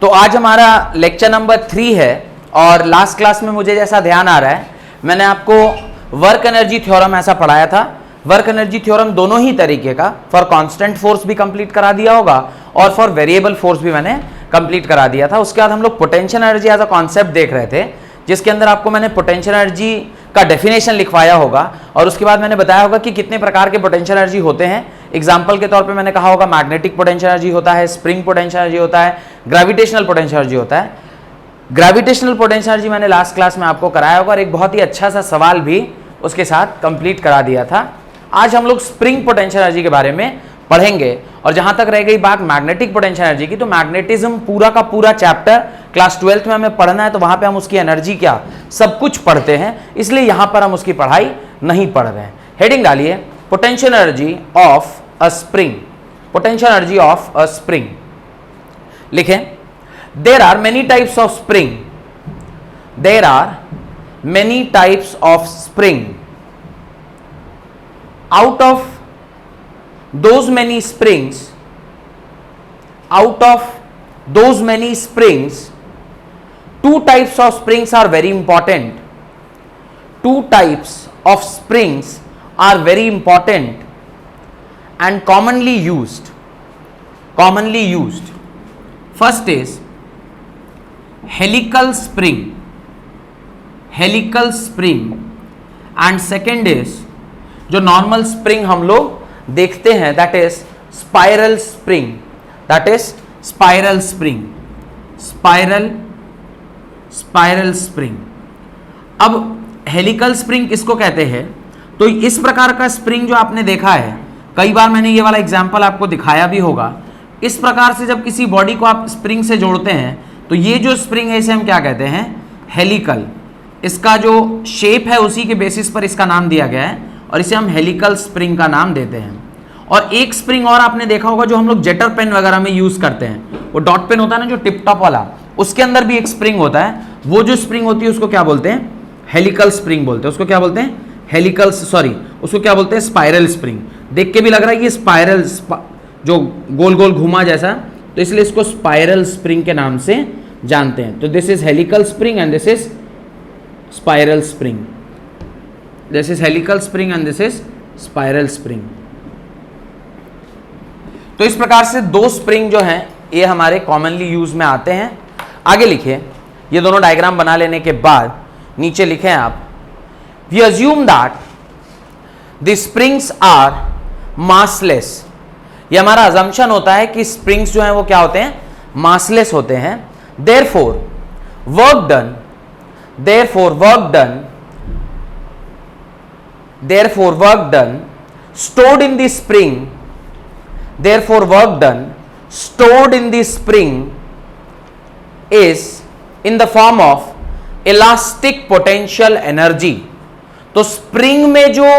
तो आज हमारा लेक्चर नंबर 3 है और लास्ट क्लास में मुझे जैसा ध्यान आ रहा है मैंने आपको वर्क एनर्जी थ्योरम ऐसा पढ़ाया था। वर्क एनर्जी थ्योरम दोनों ही तरीके का, फॉर कांस्टेंट फोर्स भी कंप्लीट करा दिया होगा और फॉर वेरिएबल फोर्स भी मैंने कंप्लीट करा दिया था। उसके बाद हम लोग potential energy as a concept देख रहे थे, जिसके अंदर आपको मैंने पोटेंशियल एनर्जी का डेफिनेशन लिखवाया होगा और उसके बाद मैंने बताया होगा कि कितने प्रकार के पोटेंशियल एनर्जी होते हैं। एग्जांपल के तौर पे मैंने कहा होगा मैग्नेटिक पोटेंशियल एनर्जी होता है, स्प्रिंग पोटेंशियल एनर्जी होता है, ग्रेविटेशनल पोटेंशियल एनर्जी होता है। ग्रेविटेशनल पोटेंशियल एनर्जी मैंने लास्ट क्लास में आपको कराया होगा और एक बहुत ही अच्छा सा सवाल भी उसके साथ कंप्लीट करा दिया था। आज हम लोग स्प्रिंग पोटेंशियल एनर्जी के बारे में पढ़ेंगे और जहां तक रह गई बात मैग्नेटिक पोटेंशियल एनर्जी की, तो मैग्नेटिज्म पूरा का पूरा चैप्टर क्लास 12th में हमें पढ़ना है, तो वहां पे हम उसकी एनर्जी क्या सब कुछ पढ़ते हैं, इसलिए यहां पर हम उसकी पढ़ाई नहीं पढ़ रहे हैं। हेडिंग डालिए potential energy of a spring. Potential energy of a spring लिखें। There are many types of spring. There are many types of spring. Out of those many springs, out of those many springs, two types of springs are very important. Two types of springs are very important and commonly used. Commonly used. First is helical spring. Helical spring. And second is जो normal spring हम लोग देखते हैं, that is spiral spring. That is spiral spring. Spiral spring. अब helical spring किसको कहते हैं? तो इस प्रकार का स्प्रिंग जो आपने देखा है, कई बार मैंने ये वाला एग्जांपल आपको दिखाया भी होगा। इस प्रकार से जब किसी बॉडी को आप स्प्रिंग से जोड़ते हैं तो ये जो स्प्रिंग है इसे हम क्या कहते हैं? हेलिकल। इसका जो शेप है उसी के बेसिस पर इसका नाम दिया गया है और इसे हम हेलिकल स्प्रिंग का नाम देते हैं। और एक स्प्रिंग और आपने देखा होगा जो हम लोग जेटर पेन वगैरह में यूज करते हैं, वो डॉट पेन होता है ना जो टिप टॉप वाला, उसके अंदर भी एक स्प्रिंग होता है। वो जो स्प्रिंग होती है उसको क्या बोलते हैं? हेलिकल स्प्रिंग बोलते हैं। उसको क्या बोलते हैं? हेलिकल, सॉरी, उसको क्या बोलते हैं? Spiral spring. देख के भी लग रहा है कि स्पाइरल जो गोल गोल घुमा जैसा, तो इसलिए इसको स्पाइरल स्प्रिंग के नाम से जानते हैं। तो this is helical spring and this is spiral spring. This is helical spring and this is spiral spring. तो इस प्रकार से दो स्प्रिंग जो हैं ये हमारे कॉमनली यूज में आते हैं। आगे लिखिए, ये दोनों डायग्राम बना लेने के बाद नीचे लिखें आप, we assume that the springs are massless. ये हमारा अजम्पशन होता है कि स्प्रिंग्स जो हैं वो क्या होते हैं? मासलेस होते हैं। Therefore work done stored in the spring, therefore work done stored in the spring is in the form of elastic potential energy। तो स्प्रिंग में जो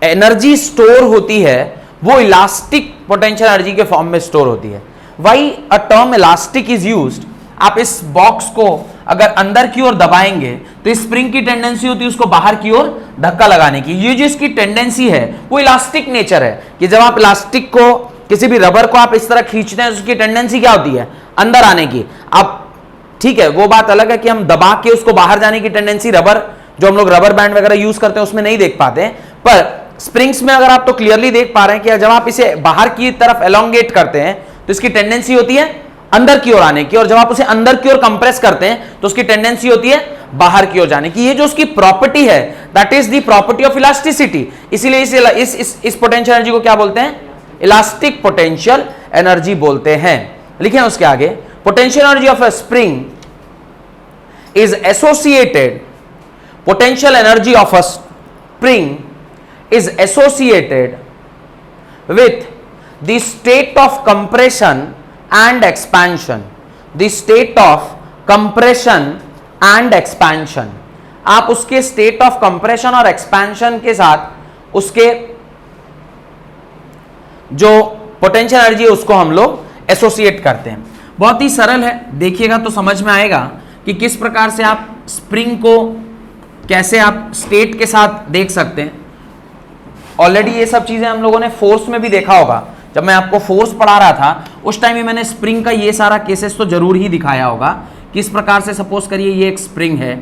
एनर्जी स्टोर होती है वो इलास्टिक पोटेंशियल एनर्जी के फॉर्म में स्टोर होती है। Why a term elastic is used? आप इस बॉक्स को अगर अंदर की ओर दबाएंगे तो इस स्प्रिंग की टेंडेंसी होती है उसको बाहर की ओर धक्का लगाने की। ये जो इसकी टेंडेंसी है वो इलास्टिक नेचर है कि जब आप इलास्टिक को, किसी भी रबर को आप इस तरह खींचते हैं तो उसकी टेंडेंसी क्या होती है? अंदर आने की। आप ठीक है, वो बात अलग है कि हम दबा के उसको बाहर जाने की टेंडेंसी रबर, जो हम लोग रबर बैंड वगैरह यूज करते हैं उसमें नहीं देख पाते हैं, पर स्प्रिंग्स में अगर आप तो क्लियरली देख पा रहे हैं कि जब आप इसे बाहर की तरफ एलोंगेट करते हैं तो इसकी टेंडेंसी होती है अंदर की ओर आने की, और जब आप उसे अंदर की ओर कंप्रेस करते हैं तो उसकी टेंडेंसी होती है बाहर की ओर जाने की। ये जो उसकी प्रॉपर्टी है that is the property of elasticity. इसीलिए इस पोटेंशियल एनर्जी को क्या बोलते हैं? इलास्टिक पोटेंशियल एनर्जी बोलते हैं। लिखें उसके आगे, potential energy of a spring is associated, potential energy of a spring is associated with the state of compression and expansion। the state of compression and expansion, आप उसके state of compression और expansion के साथ उसके जो potential energy है उसको हम लोग एसोसिएट करते हैं। बहुत ही सरल है, देखिएगा तो समझ में आएगा कि किस प्रकार से आप स्प्रिंग को कैसे आप स्टेट के साथ देख सकते हैं। ऑलरेडी ये सब चीजें हम लोगों ने फोर्स में भी देखा होगा जब मैं आपको फोर्स पढ़ा रहा था उस टाइम में मैंने स्प्रिंग का ये सारा केसेस तो जरूर ही दिखाया होगा कि इस प्रकार से सपोज करिए ये एक स्प्रिंग है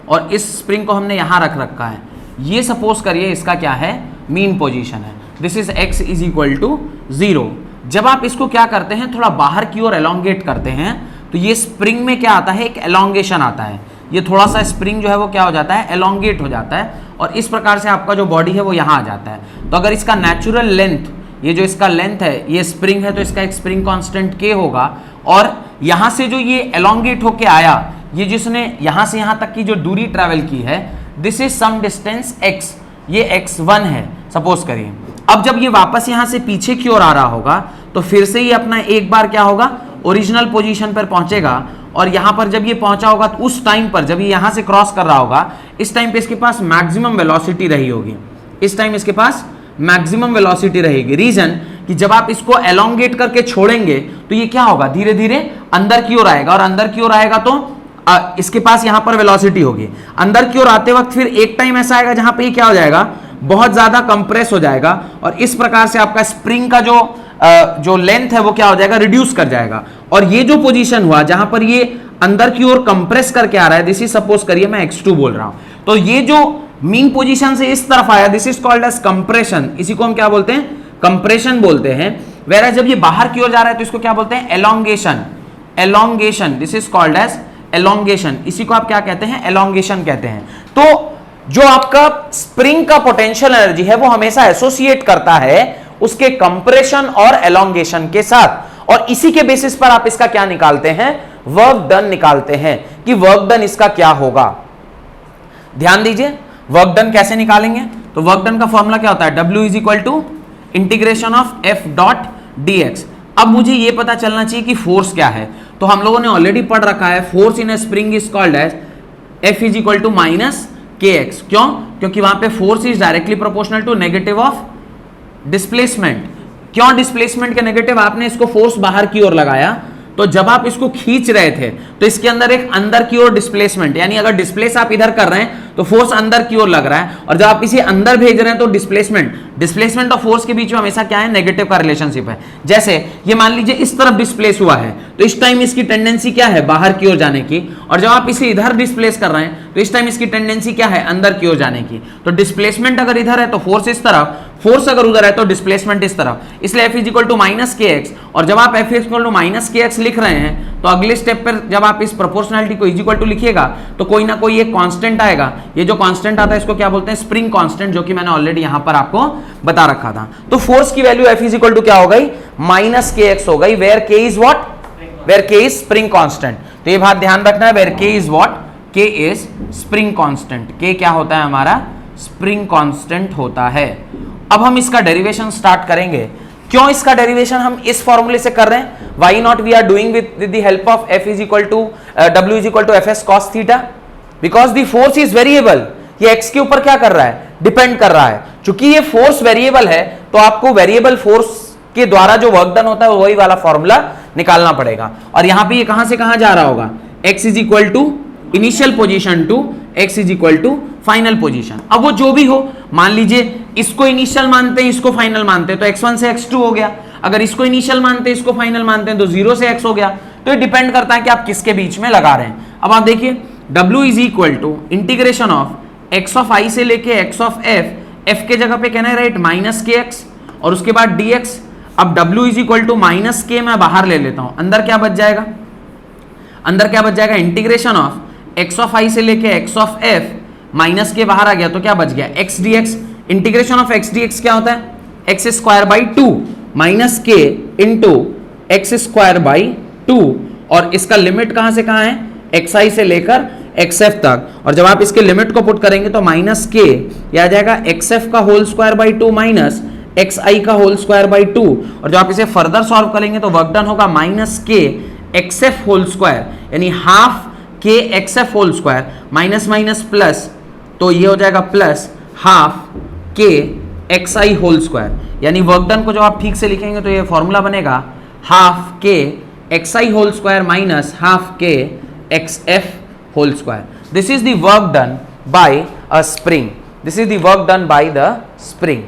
और इस स्प्रिंग को हमने यहां रख रखा है, ये सपोज करिए इसका क्या है, मीन पोजीशन है, this is x is equal to 0। जब आप इसको क्या करते हैं, थोड़ा बाहर की ओर एलोंगेट करते हैं तो ये स्प्रिंग में क्या आता है, एक एलोंगेशन आता है, ये थोड़ा सा स्प्रिंग जो है वो क्या हो जाता है, एलोंगेट हो जाता है और इस प्रकार से आपका जो बॉडी है वो यहाँ आ जाता है। तो अगर इसका नेचुरल लेंथ, ये जो इसका लेंथ है, ये स्प्रिंग है तो इसका एक स्प्रिंग कांस्टेंट k होगा और यहाँ से जो ये एलोंगेट होके आया, ये जिसने यहाँ से यहाँ तक की जो दूरी ट्रैवल की है, this is some distance x, ये x1 है सपोज करिए। अब जब ये वापस यहाँ से पीछे की ओर आ रहा होगा तो फिर से ये अपना एक बार क्या होगा, ओरिजिनल पोजीशन पर पहुंचेगा और यहाँ पर जब ये पहुंचा होगा तो उस टाइम पर जब ये यहाँ से क्रॉस कर रहा होगा, इस टाइम पे इसके पास मैक्सिमम वेलोसिटी रही होगी, इस टाइम इसके पास मैक्सिमम वेलोसिटी रहेगी। रीजन कि जब आप इसको एलोंगेट करके छोड़ेंगे तो ये क्या होगा, धीरे धीरे अंदर की ओर आएगा और अंदर की ओर आएगा तो इसके पास यहां पर वेलोसिटी होगी। अंदर की ओर आते वक्त फिर एक टाइम ऐसा आएगा जहां पे ये क्या हो जाएगा, बहुत ज्यादा कंप्रेस हो जाएगा और इस प्रकार से आपका स्प्रिंग का जो लेंथ है वो क्या हो जाएगा, रिड्यूस कर जाएगा। और ये जो पोजीशन हुआ जहां पर ये अंदर की ओर कंप्रेस करके आ रहा है, दिस इज सपोज करिए मैं x2 बोल रहा हूं, तो ये जो मीन पोजीशन से इस तरफ आया, this is called as compression, इसी को हम क्या बोलते हैं, कंप्रेशन बोलते हैं। वेयर जब ये बाहर की ओर जा रहा है तो इसको क्या बोलते हैं, elongation, elongation, this is called as elongation, इसी को आप क्या कहते हैं, एलोंगेशन कहते हैं। तो जो आपका स्प्रिंग का पोटेंशियल एनर्जी है वो हमेशा एसोसिएट करता है उसके कंप्रेशन और एलोंगेशन के साथ और इसी के बेसिस पर आप इसका क्या निकालते हैं, वर्क डन निकालते हैं कि वर्क डन इसका क्या होगा। ध्यान दीजिए, वर्क डन कैसे निकालेंगे, तो वर्क डन का फॉर्मूला क्या होता है, W is equal to integration of f dot dx। अब मुझे ये पता चलना चाहिए कि फोर्स क्या है, तो हम लोगों ने ऑलरेडी पढ़ रखा है, force in a spring is called as F is equal to minus kx। क्यों, क्योंकि वहां पे force is directly proportional to negative of displacement. क्यों डिस्प्लेसमेंट के नेगेटिव, आपने इसको फोर्स बाहर की ओर लगाया तो जब आप इसको खींच रहे थे तो इसके अंदर एक अंदर की ओर डिस्प्लेसमेंट, यानी अगर डिस्प्लेस आप इधर कर रहे हैं तो फोर्स अंदर की ओर लग रहा है और जब आप इसे अंदर भेज रहे हैं तो डिस्प्लेसमेंट और फोर्स के बीच में हमेशा क्या है, नेगेटिव का रिलेशनशिप है। जैसे ये मान लीजिए इस तरफ डिस्प्लेस हुआ है तो इस टाइम इसकी टेंडेंसी क्या है, बाहर की ओर जाने की, और जब आप इसे इधर डिस्प्लेस कर रहे हैं तो इस टाइम इसकी टेंडेंसी क्या है, अंदर की ओर जाने की। तो डिस्प्लेसमेंट अगर इधर है तो फोर्स इस तरफ, फोर्स अगर उधर है तो डिस्प्लेसमेंट इस तरफ, इसलिए F is equal to minus के एक्स। और जब आप F is equal to minus के एक्स लिख रहे हैं तो अगले स्टेप पर जब आप इस प्रोपोर्शनलिटी को इज इक्वल टू लिखिएगा तो कोई ना कोई एक कांस्टेंट आएगा, ये जो कांस्टेंट आता है इसको क्या बोलते हैं, स्प्रिंग कांस्टेंट, जो कि मैंने ऑलरेडी यहां पर आपको बता रखा था। तो फोर्स की value F is equal to क्या हो गई, माइनस के एक्स हो गई, where K is what, where K is spring constant. तो ये बात ध्यान रखना है, where K is what, K is spring constant. K क्या होता है हमारा, स्प्रिंग कांस्टेंट होता है। अब हम इसका डेरिवेशन स्टार्ट करेंगे। क्यों इसका डेरिवेशन हम इस फॉर्मूले से कर रहे हैं, why not we are doing with the help of F is equal to W is equal to FS cos theta, because the force is variable. ये x के ऊपर क्या कर रहा है, डिपेंड कर रहा है। चूंकि ये फोर्स वेरिएबल है तो आपको वेरिएबल फोर्स के द्वारा जो वर्क डन होता है वही वाला फॉर्मूला निकालना पड़ेगा। और यहां पे ये कहां से कहां जा रहा होगा, x is equal to initial position to x is equal to final position. अब वो जो भी हो, मान लीजिए इसको इनिशियल मानते हैं, इसको फाइनल मानते हैं तो x1 से x2 हो गया, अगर इसको इनिशियल मानते हैं इसको फाइनल मानते हैं तो 0 से x हो गया। तो ये डिपेंड करता है कि आप किसके बीच में लगा रहे हैं। अब आप देखिए W is equal to integration of x of i से लेके x ऑफ f के जगह पे कहना है राइट माइनस के एक्स और उसके बाद dx। अब W is equal to minus K मैं बाहर ले लेता हूं, अंदर क्या बच जाएगा, अंदर क्या बच जाएगा, integration of x of i से लेके x ऑफ f, माइनस के बाहर आ गया तो क्या बच गया, x dx। Integration of x dx क्या होता है, x स्क्वायर बाई 2 माइनस के इंटू एक्स स्क्वायर बाई 2, और इसका लिमिट कहां से कहां है, xi से लेकर xf तक। और जब आप इसके लिमिट को पुट करेंगे तो माइनस के आ जाएगा xf का whole square by 2 minus xi का होल स्क्वायर बाई 2, और जब आप इसे फर्दर सॉल्व करेंगे तो वर्क डन होगा minus K xf whole square, यानी half K xf whole square minus minus plus, तो ये हो जाएगा plus half K xi whole square. यानी वर्क डन को जब आप ठीक से लिखेंगे तो ये फॉर्मूला बनेगा half K xi whole square minus half K xf whole square. This is the work done by a spring, this is the work done by the spring.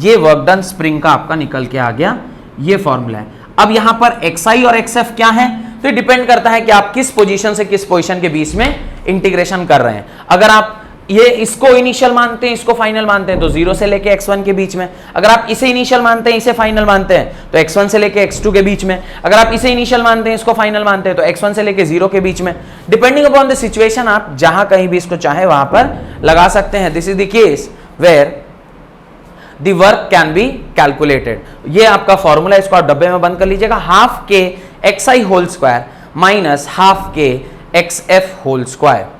ये वर्क डन स्प्रिंग का आपका निकल के आ गया, ये formula है। अब यहां पर xi और xf क्या है, तो डिपेंड करता है कि आप किस पोजीशन से किस पोजीशन के बीच में इंटीग्रेशन कर रहे हैं। अगर आप ये इसको इनिशियल मानते हैं, इसको फाइनल मानते हैं, तो 0 से लेके x1 के बीच में। अगर आप इसे इनिशियल मानते हैं, इसे फाइनल मानते हैं, तो x1 से लेके x2 के बीच में। अगर आप इसे इनिशियल मानते हैं, इसको फाइनल मानते हैं, तो x1 से लेके 0 के बीच में। डिपेंडिंग अपॉन द सिचुएशन आप जहां कहीं भी इसको चाहे वहां पर लगा सकते हैं। This is the case where the work can be calculated. ये आपका फॉर्मूला, इसको आप डब्बे में बंद कर लीजिएगा। Half K xi whole square minus half K xf whole square.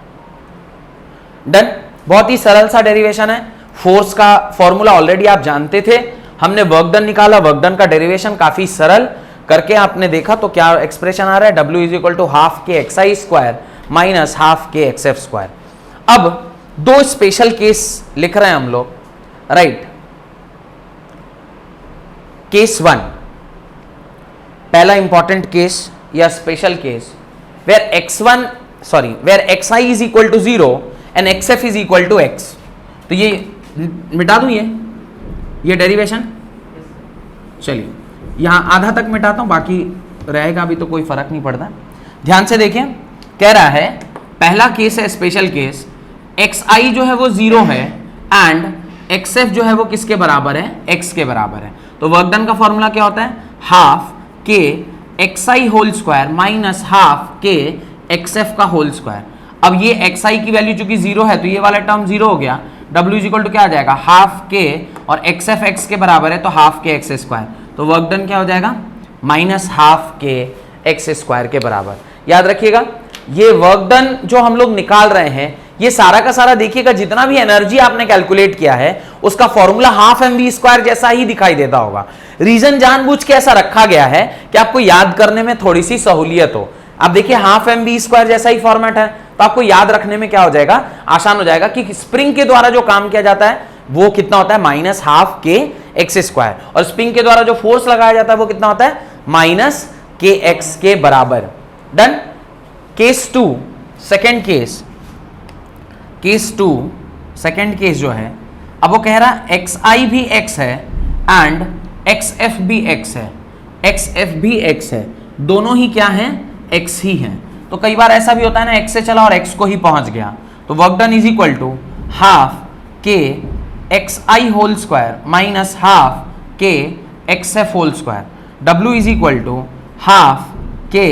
Done. बहुत ही सरल सा डेरिवेशन है। फोर्स का फॉर्मूला ऑलरेडी आप जानते थे, हमने वर्क डन निकाला, वर्क डन का डेरिवेशन काफी सरल करके आपने देखा, तो क्या एक्सप्रेशन आ रहा है, W is equal to half K xi square minus half K xf square. अब दो स्पेशल केस लिख रहे हैं हम लोग, राइट। केस 1, पहला इंपॉर्टेंट केस या special case, where xi is equal to 0 and xf is equal to x। तो ये मिटा दूं, ये डेरिवेशन, चलिए यहां आधा तक मिटाता हूं, बाकी रहेगा अभी तो कोई फर्क नहीं पड़ता। ध्यान से देखें, कह रहा है पहला केस है स्पेशल केस, xi जो है वो 0 है एंड xf जो है वो किसके बराबर है, x के बराबर है। तो वर्क डन का फॉर्मूला क्या होता है, half K xi whole square minus half K xf का होल स्क्वायर। अब ये xi की वैल्यू चूंकि 0 है, तो ये वाला टर्म 0 हो गया। W इज इक्वल टू क्या आ जाएगा, हाफ के, और xf x के बराबर है, तो हाफ के x स्क्वायर। तो वर्क डन क्या हो जाएगा, minus half K x square के बराबर। याद रखिएगा, ये वर्क डन जो हम लोग निकाल रहे हैं, ये सारा का सारा देखिएगा, जितना भी एनर्जी आपने कैलकुलेट किया है उसका फॉर्मूला हाफ mv स्क्वायर जैसा ही दिखाई देता होगा। रीजन जानबूझ के ऐसा रखा गया है कि आपको याद करने में थोड़ी सी सहूलियत हो। आप देखिए हाफ mv स्क्वायर जैसा ही फॉर्मेट है, तो आपको याद रखने में क्या हो जाएगा, आसान हो जाएगा कि स्प्रिंग के द्वारा जो काम किया जाता है वो कितना होता है, माइनस हाफ के एक्स स्क्वायर, और स्प्रिंग के द्वारा जो फोर्स लगाया जाता है वो कितना होता है, माइनस के एक्स के बराबर। Done. Case 2, second case, case 2 second case जो है, अब वो कह रहा है xi भी x है एंड xf भी x है, xf भी x है, दोनों ही क्या हैं, x ही हैं। तो कई बार ऐसा भी होता है ना, x से चला और x को ही पहुंच गया, तो work done is equal to half K xi whole square minus half K xf whole square. W is equal to half K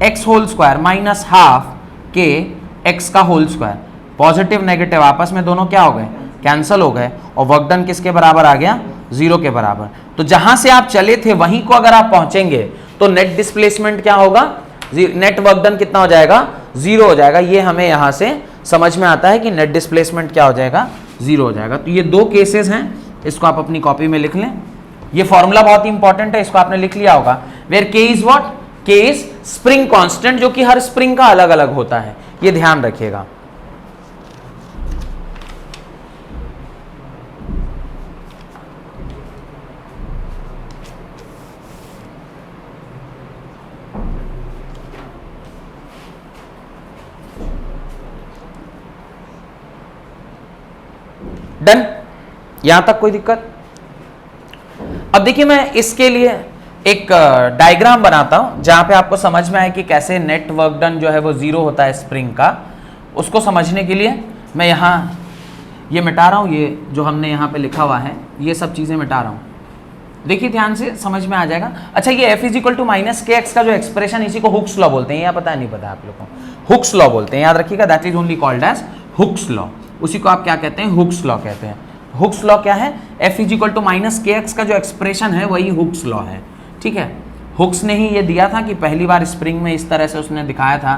x whole square minus half K x का whole square. Positive negative आपस में दोनों क्या हो गए, cancel हो गए, और वर्क डन किसके बराबर आ गया, 0 के बराबर। तो जहां से आप चले थे वहीं को अगर आप पहुंचेंगे तो नेट डिस्प्लेसमेंट क्या होगा, नेट वर्क डन कितना हो जाएगा, 0 हो जाएगा। ये हमें यहां से समझ में आता है कि नेट डिस्प्लेसमेंट क्या हो जाएगा, 0 हो जाएगा। तो ये दो केसेस हैं, इसको आप अपनी कॉपी में लिख लें। ये फॉर्मूला बहुत इंपॉर्टेंट है, इसको आपने लिख लिया होगा। वेयर के इज व्हाट, के इज स्प्रिंग कांस्टेंट, जो कि हर स्प्रिंग का अलग अलग होता है, ये ध्यान रखिएगा। डन। यहां तक कोई दिक्कत? अब देखिए, मैं इसके लिए एक डायग्राम बनाता हूं जहां पे आपको समझ में आए कि कैसे नेट वर्क डन जो है वो 0 होता है स्प्रिंग का। उसको समझने के लिए मैं यहां ये मिटा रहा हूं, ये जो हमने यहां पे लिखा हुआ है ये सब चीजें मिटा रहा हूं। देखिए ध्यान से, समझ में आ जाएगा। अच्छा, ये f is equal to minus के एक्स का जो एक्सप्रेशन, इसी को हुक्स लॉ बोलते हैं, या पता नहीं पता आप लोग को, हुक्स लॉ बोलते हैं, याद रखिएगा। That is only called as Hooke's law. उसी को आप क्या कहते हैं, हुक्स लॉ कहते हैं। हुक्स लॉ क्या है, f is equal to minus के एक्स का जो एक्सप्रेशन है वही हुक्स लॉ है, ठीक है। हुक्स ने ही ये दिया था कि पहली बार स्प्रिंग में इस तरह से उसने दिखाया था,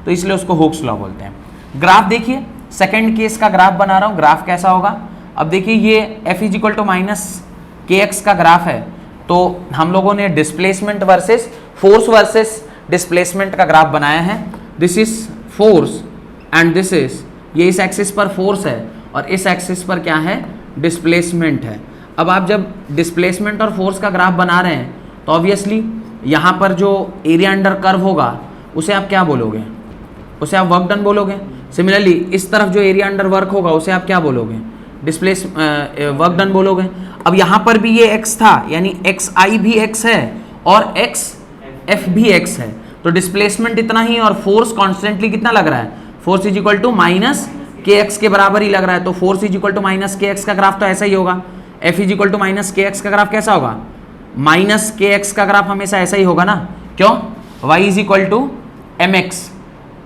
तो इसलिए उसको हुक्स लॉ बोलते हैं। ग्राफ देखिए, सेकेंड केस का ग्राफ बना रहा हूं, ग्राफ कैसा होगा। अब देखिए, ये f is equal to minus के एक्स का ग्राफ है, तो हम लोगों ने displacement versus force versus displacement का ग्राफ बनाया है। This is force and this is, ये इस एक्सिस पर फोर्स है और इस एक्सिस पर क्या है, डिस्प्लेसमेंट है। अब आप जब डिस्प्लेसमेंट और फोर्स का ग्राफ बना रहे हैं तो ऑब्वियसली यहाँ पर जो एरिया अंडर कर्व होगा उसे आप क्या बोलोगे, उसे आप वर्क डन बोलोगे। सिमिलरली इस तरफ जो एरिया अंडर वर्क होगा उसे आप क्या बोलोगे, वर्क डन बोलोगे। अब यहां पर भी ये x था, यानी xi भी x है और xf भी x है, तो डिस्प्लेसमेंट इतना ही और फोर्स कॉन्स्टेंटली कितना लग रहा है, force is equal to minus के एक्स के बराबर ही लग रहा है, तो force is equal to minus के एक्स का ग्राफ तो ऐसा ही होगा, F is equal to minus के एक्स का ग्राफ कैसा होगा, माइनस के एक्स का ग्राफ हमेशा ऐसा ही होगा ना, क्यों, y is equal to m x,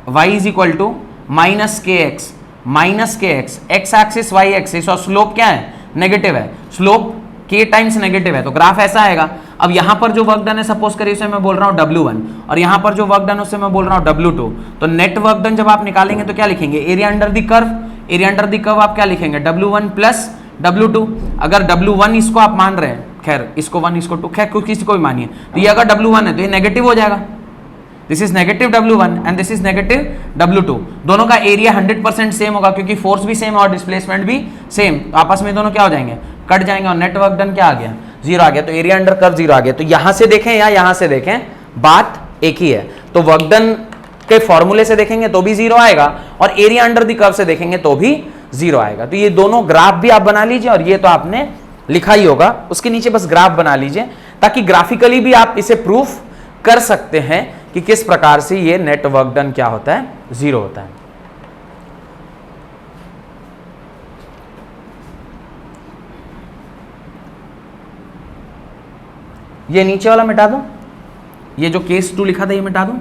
y is equal to minus के x x axis y axis, और स्लोप क्या है, नेगेटिव है, स्लोप k टाइम्स नेगेटिव है, तो ग्राफ ऐसा आएगा। अब यहां पर जो वर्क डन है सपोज करिए उसे मैं बोल रहा हूं W1 और यहां पर जो वर्क डन है उसे मैं बोल रहा हूं W2, तो नेट वर्क डन जब आप निकालेंगे तो क्या लिखेंगे, area under the curve, area under the curve आप क्या लिखेंगे, W1 प्लस W2। अगर W1 इसको आप मान रहे हैं, खैर इसको 1 इसको 2, खैर किसी को भी मानिए, तो ये अगर W1 है तो ये नेगेटिव हो जाएगा, this is negative W1 and this is negative W2। दोनों का एरिया 100% सेम होगा क्योंकि फोर्स भी सेम और डिस्प्लेसमेंट भी सेम, तो आपस में दोनों क्या हो जाएंगे, कट जाएंगे और नेट वर्क डन क्या आ गया, 0 आ गया, तो एरिया अंडर कर्व 0 आ गया। तो यहां से देखें या यहां से देखें बात एक ही है, तो वर्क डन के फॉर्मूले से देखेंगे तो भी 0 आएगा और एरिया अंडर द कर्व से देखेंगे तो भी 0 आएगा। तो ये दोनों ग्राफ भी आप बना लीजिए और ये तो आपने लिखा ही होगा, उसके नीचे बस ग्राफ बना लीजिए ताकि ग्राफिकली भी आप इसे प्रूफ कर सकते हैं कि किस प्रकार से ये नेट वर्क डन क्या होता है, 0 होता है। ये नीचे वाला मिटा दो, ये जो केस 2 लिखा था ये मिटा दो।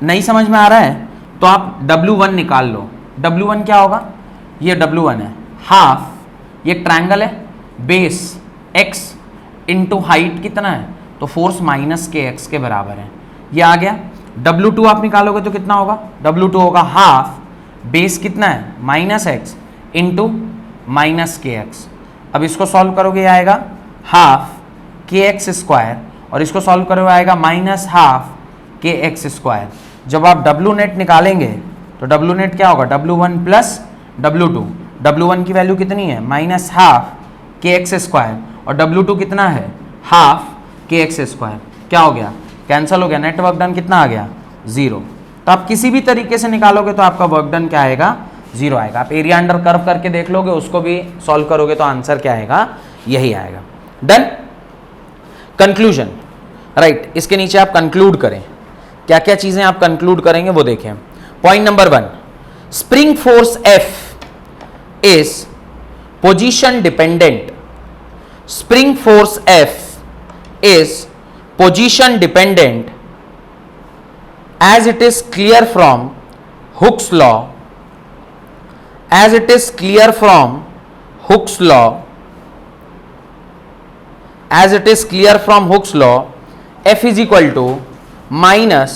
नहीं समझ में आ रहा है तो आप W1 निकाल लो, W1 क्या होगा, ये W1 है, हाफ, ये ट्रायंगल है, बेस x इंटू हाइट कितना है, तो फोर्स माइनस के एक्स के बराबर है, ये आ गया। W2 आप निकालोगे तो कितना होगा, W2 होगा हाफ, बेस कितना है माइनस एक्स इंटू माइनस के एक्स। अब इसको सॉल्व करोगे आएगा हाफ के एक्स स्क्वायर और इसको सॉल्व करोगे आएगा माइनस हाफ के एक्स स्क्वायर। जब आप W नेट निकालेंगे तो W नेट क्या होगा, W1 प्लस W2, W1 की वैल्यू कितनी है माइनस हाफ के एक्स स्क्वायर और W2 कितना है हाफ के एक्स स्क्वायर, क्या हो गया, कैंसिल हो गया, नेट वर्क डन कितना आ गया, 0। तो आप किसी भी तरीके से निकालोगे तो आपका वर्क डन क्या आएगा, 0 आएगा। आप एरिया अंडर कर्व करके देख लोगे, उसको भी सॉल्व करोगे तो आंसर क्या आएगा, यही आएगा। डन, कंक्लूजन, राइट, इसके नीचे आप कंक्लूड करें, क्या क्या चीजें आप कंक्लूड करेंगे वो देखें। Point number 1, spring force F is position dependent, spring force F is position dependent as it is clear from Hooke's law, as it is clear from Hooke's law, as it is clear from Hooke's law, F is equal to minus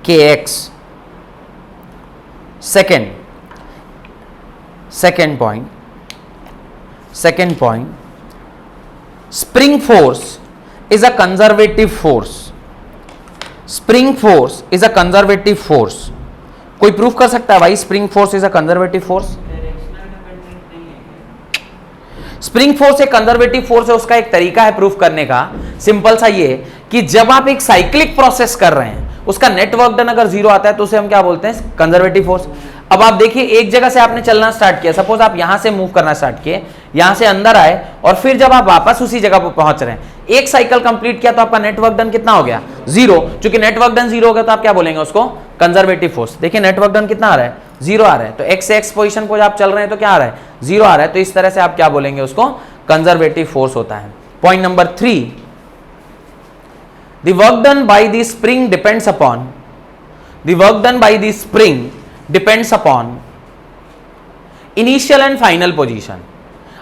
kx. Second point, spring force is a conservative force, spring force is a conservative force। कोई proof कर सकता है भाई spring force is a conservative force, spring force एक conservative force है, उसका एक तरीका है प्रूफ करने का, सिंपल सा ये कि जब आप एक साइक्लिक प्रोसेस कर रहे हैं उसका नेट वर्क डन अगर 0 आता है तो उसे हम क्या बोलते हैं, कंजर्वेटिव फोर्स। अब आप देखिए एक जगह से आपने चलना स्टार्ट किया, सपोज आप यहां से मूव करना स्टार्ट किए, यहां से अंदर आए और फिर जब आप वापस उसी जगह पर पहुंच रहे हैं, एक साइकिल कंप्लीट किया तो आपका नेट वर्क डन कितना हो गया, 0। चूंकि नेट वर्क डन 0 हो गया तो आप क्या बोलेंगे उसको, कंजर्वेटिव फोर्स। देखिए नेट वर्क डन कितना आ रहा है, 0 आ रहा है, तो x से x पोजीशन को आप चल रहे हैं तो क्या आ रहा है, 0 आ रहा है, तो इस तरह से आप क्या बोलेंगे उसको, कंजर्वेटिव फोर्स होता है। Point number 3, the work done by the spring depends upon initial and final position.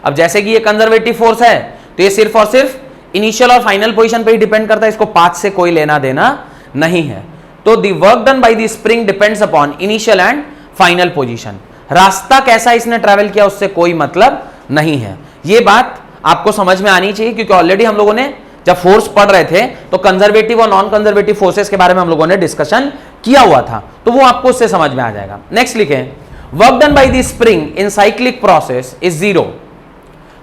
अब जैसे कि ये कंजर्वेटिव फोर्स है तो ये सिर्फ और सिर्फ इनिशियल और फाइनल पोजीशन पे ही डिपेंड करता है, इसको पाथ से कोई लेना देना नहीं है। तो the work done by the spring depends upon initial and final position, रास्ता कैसा इसने ट्रैवल किया उससे कोई मतलब नहीं है। ये बात आपको समझ में आनी चाहिए क्योंकि ऑलरेडी हम लोगों ने जब फोर्स पढ़ रहे थे तो कंजर्वेटिव और नॉन कंजर्वेटिव फोर्सेस के बारे में हम लोगों ने डिस्कशन किया हुआ था, तो वो आपको उससे समझ में आ जाएगा। नेक्स्ट लिखें, work done by the spring in cyclic process is 0,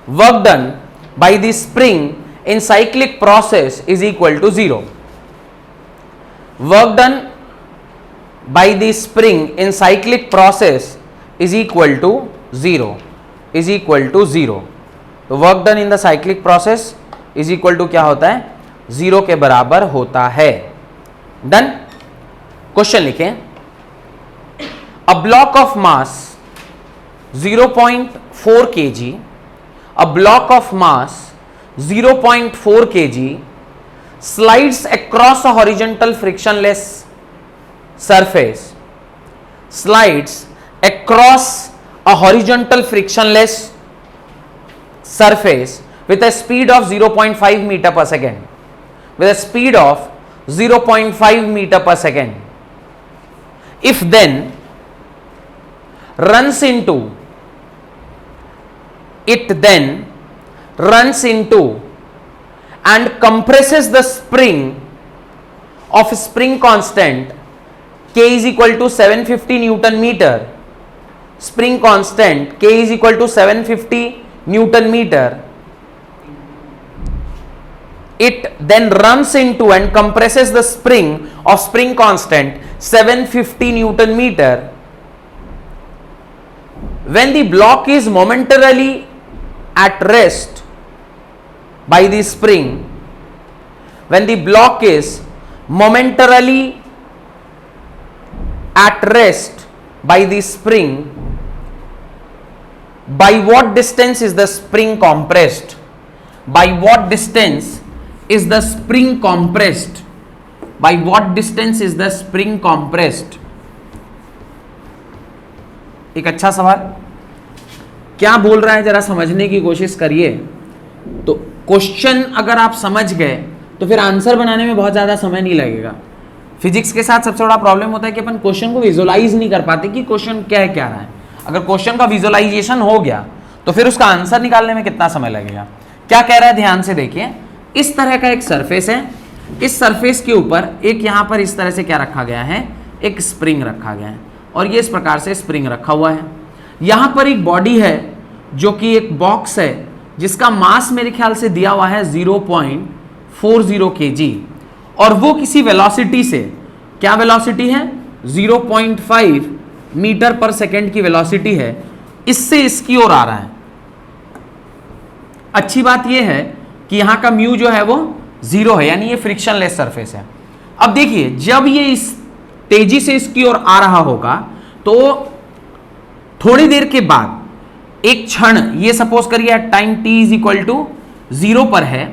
work done by the spring in cyclic process is equal to 0, work done by the spring in cyclic process is equal to 0, is equal to 0. तो work done in the cyclic process is equal to क्या होता है, 0 के बराबर होता है. Done. Question लिखें. A block of mass 0.4 kg, a block of mass 0.4 kg slides across a horizontal frictionless surface, slides across a horizontal frictionless surface with a speed of 0.5 meter per second, with a speed of 0.5 meter per second. If then runs into, it then runs into and compresses the spring of spring constant K is equal to 750 Newton meter, spring constant K is equal to 750 Newton meter, it then runs into and compresses the spring of spring constant 750 Newton meter. When the block is momentarily at rest by the spring, when the block is momentarily at rest by the spring, by what distance is the spring compressed? By what distance is the spring compressed? By what distance is the spring compressed? एक अच्छा सवाल. क्या बोल रहा है जरा समझने की कोशिश करिए. तो क्वेश्चन अगर आप समझ गए तो फिर आंसर बनाने में बहुत ज़्यादा समय नहीं लगेगा. फिजिक्स के साथ सबसे बड़ा प्रॉब्लम होता है कि अपन क्वेश्चन को विजुअलाइज नहीं कर पाते कि क्वेश्चन क्या है क्या रहा है. अगर क्वेश्चन का विजुअलाइजेशन हो गया तो फिर उसका आंसर निकालने में कितना समय लगेगा. क्या कह रहा है ध्यान से देखिए. इस तरह का एक सरफेस है, इस सरफेस के ऊपर एक यहाँ पर इस तरह से क्या रखा गया है, एक स्प्रिंग रखा गया है और ये इस प्रकार से स्प्रिंग रखा हुआ है. यहाँ पर एक बॉडी है जो कि एक बॉक्स है जिसका मास मेरे ख्याल से दिया हुआ है 0.40 kg और वो किसी वेलोसिटी से, क्या वेलोसिटी है, 0.5 मीटर पर सेकेंड की वेलोसिटी है, इससे इसकी ओर आ रहा है. अच्छी बात ये है कि यहां का म्यू जो है वो 0 है, यानी ये फ्रिक्शनलेस सरफेस है. अब देखिए जब ये इस तेजी से इसकी ओर आ रहा होगा तो थोड़ी देर के बाद एक क्षण, ये सपोज करिए at time t is equal to 0 पर है,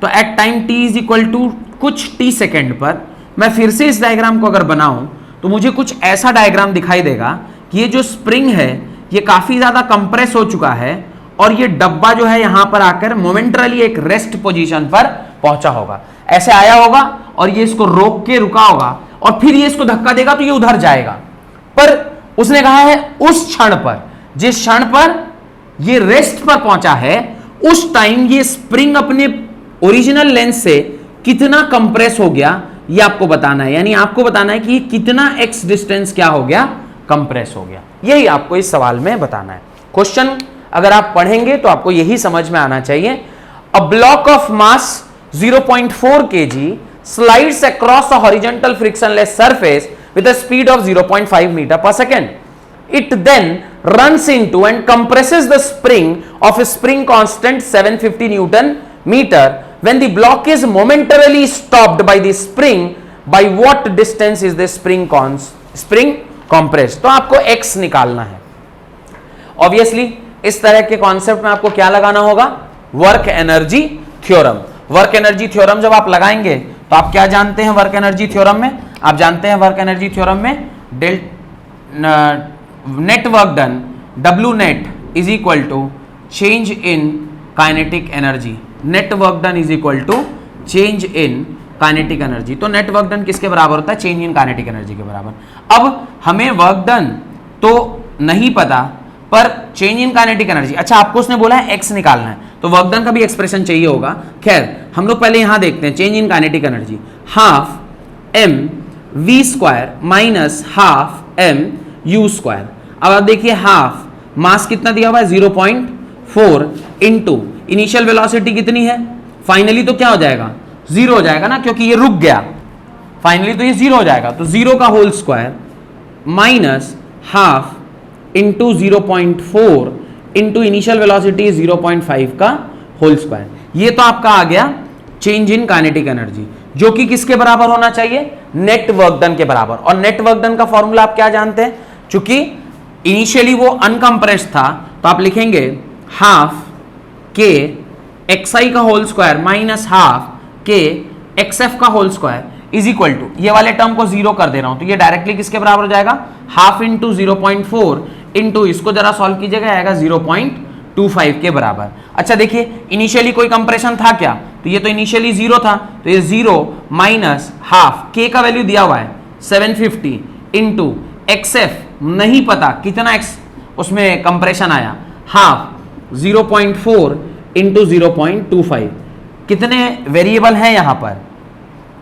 तो at time t is equal to कुछ t सेकेंड पर मैं फिर से इस डायग्राम को अगर बनाऊं तो मुझे कुछ ऐसा डायग्राम दिखाई देगा कि ये जो स्प्रिंग है ये काफी ज्यादा कंप्रेस हो चुका है और ये डब्बा जो है यहां पर आकर मोमेंटरली एक रेस्ट पोजीशन पर पहुंचा होगा. ऐसे आया होगा और ये इसको रोक के रुका होगा और फिर ये इसको धक्का देगा तो ये उधर जाएगा. पर उसने कहा है उस क्षण पर, जिस क्षण पर ये रेस्ट पर पहुंचा है उस टाइम ये स्प्रिंग अपने ओरिजिनल लेंथ से कितना कंप्रेस हो गया ये आपको बताना है. यानी आपको बताना है कि कितना x डिस्टेंस क्या हो गया, कंप्रेस हो गया. यही आपको इस सवाल में बताना है. क्वेश्चन अगर आप पढ़ेंगे तो आपको यही समझ में आना चाहिए. A block of mass 0.4 kg slides across a horizontal frictionless surface with a speed of 0.5 meter per second. It then runs into and compresses the spring of a spring constant 750 Newton meter. When the block is momentarily stopped by the spring, by what distance is the spring compressed? तो आपको x निकालना है. Obviously इस तरह के concept में आपको क्या लगाना होगा, work energy theorem. Work energy theorem जब आप लगाएंगे तो आप क्या जानते हैं वर्क एनर्जी थ्योरम में, आप जानते हैं वर्क एनर्जी थ्योरम में net work done W net is equal to change in kinetic energy. Net work done is equal to change in kinetic energy. तो नेट वर्क डन किसके बराबर होता है, चेंज इन काइनेटिक एनर्जी के बराबर. अब हमें वर्क डन तो नहीं पता पर चेंज इन काइनेटिक एनर्जी, अच्छा आपको उसने बोला है x निकालना है तो वर्क डन का भी एक्सप्रेशन चाहिए होगा. खैर हम लोग पहले यहां देखते हैं change in kinetic energy. Half m v square minus half m u square. अब आप देखिए हाफ मास कितना दिया हुआ है 0.4 इंटू इनिशियल वेलोसिटी कितनी है, फाइनली तो क्या हो जाएगा, 0 हो जाएगा ना, क्योंकि ये रुक गया, फाइनली तो ये 0 हो जाएगा. तो 0 का whole square minus half into 0.4 into initial velocity 0.5 का होल स्क्वायर। ये तो आपका आ गया चेंज इन काइनेटिक एनर्जी, जो कि किसके बराबर होना चाहिए? नेट वर्क डन के बराबर। और नेट वर्क डन का फॉर्मूला आप क्या जानते हैं? चूंकि इनिशियली वो अनकंप्रेस्ड था, तो आप लिखेंगे हाफ के एक्सआई का whole square minus half K X F का whole square is equal to, ये वाले टर्म को जीरो कर दे रहा हूं, तो ये डायरेक्टली किसके बराबर हो जाएगा? हाफ इंटू 0.4 इंटू, इसको जरा सॉल्व कीजिएगा, आएगा 0.25 के बराबर। अच्छा देखिए, इनिशियली कोई कंप्रेशन था क्या? तो ये तो इनिशियली जीरो था, तो ये जीरो माइनस हाफ, के का वैल्यू दिया हुआ है 750 इंटू एक्सएफ नहीं पता कितना एक्स उसमें कंप्रेशन आया, हाफ 0.4 इंटू 0.25। कितने वेरिएबल हैं यहां पर?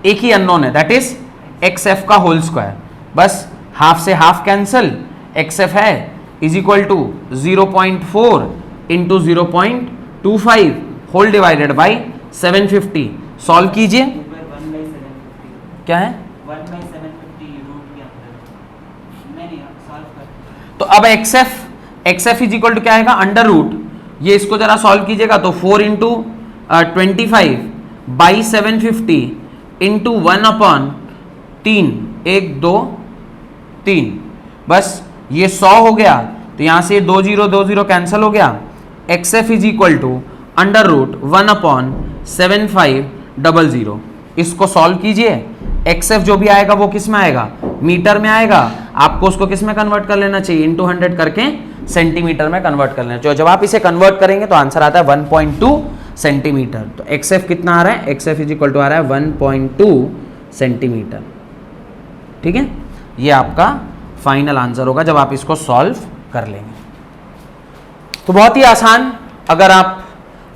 एक ही अननोन है, दैट इज एक्सएफ का होल स्क्वायर। बस हाफ से हाफ कैंसिल, एक्सएफ है is equal to 0.4 into 0.25 whole divided by 750। Solve कीजिए, क्या है? तो अब एक्सएफ इज इक्वल टू क्या आएगा? अंडर रूट, ये इसको जरा सॉल्व कीजिएगा तो 4 इंटू 25 बाई 750 इंटू 1/3, 1 2 3, बस ये 100 हो गया, तो यहां से 2 0 कैंसिल हो गया। X f is equal to under root 1/7500। इसको सॉल्व कीजिए, एक्सएफ जो भी आएगा वो किस में आएगा? मीटर में आएगा। आपको उसको किस में कन्वर्ट कर लेना चाहिए? इंटू 100 करके सेंटीमीटर में कन्वर्ट कर लेना चाहिए। जब आप इसे कन्वर्ट करेंगे तो आंसर आता है 1.2 सेंटीमीटर। तो एक्सएफ कितना आ रहा है? एक्सएफ इज इक्वल टू आ रहा है 1.2 सेंटीमीटर। ठीक है, ये आपका फाइनल आंसर होगा जब आप इसको सॉल्व कर लेंगे। तो बहुत ही आसान, अगर आप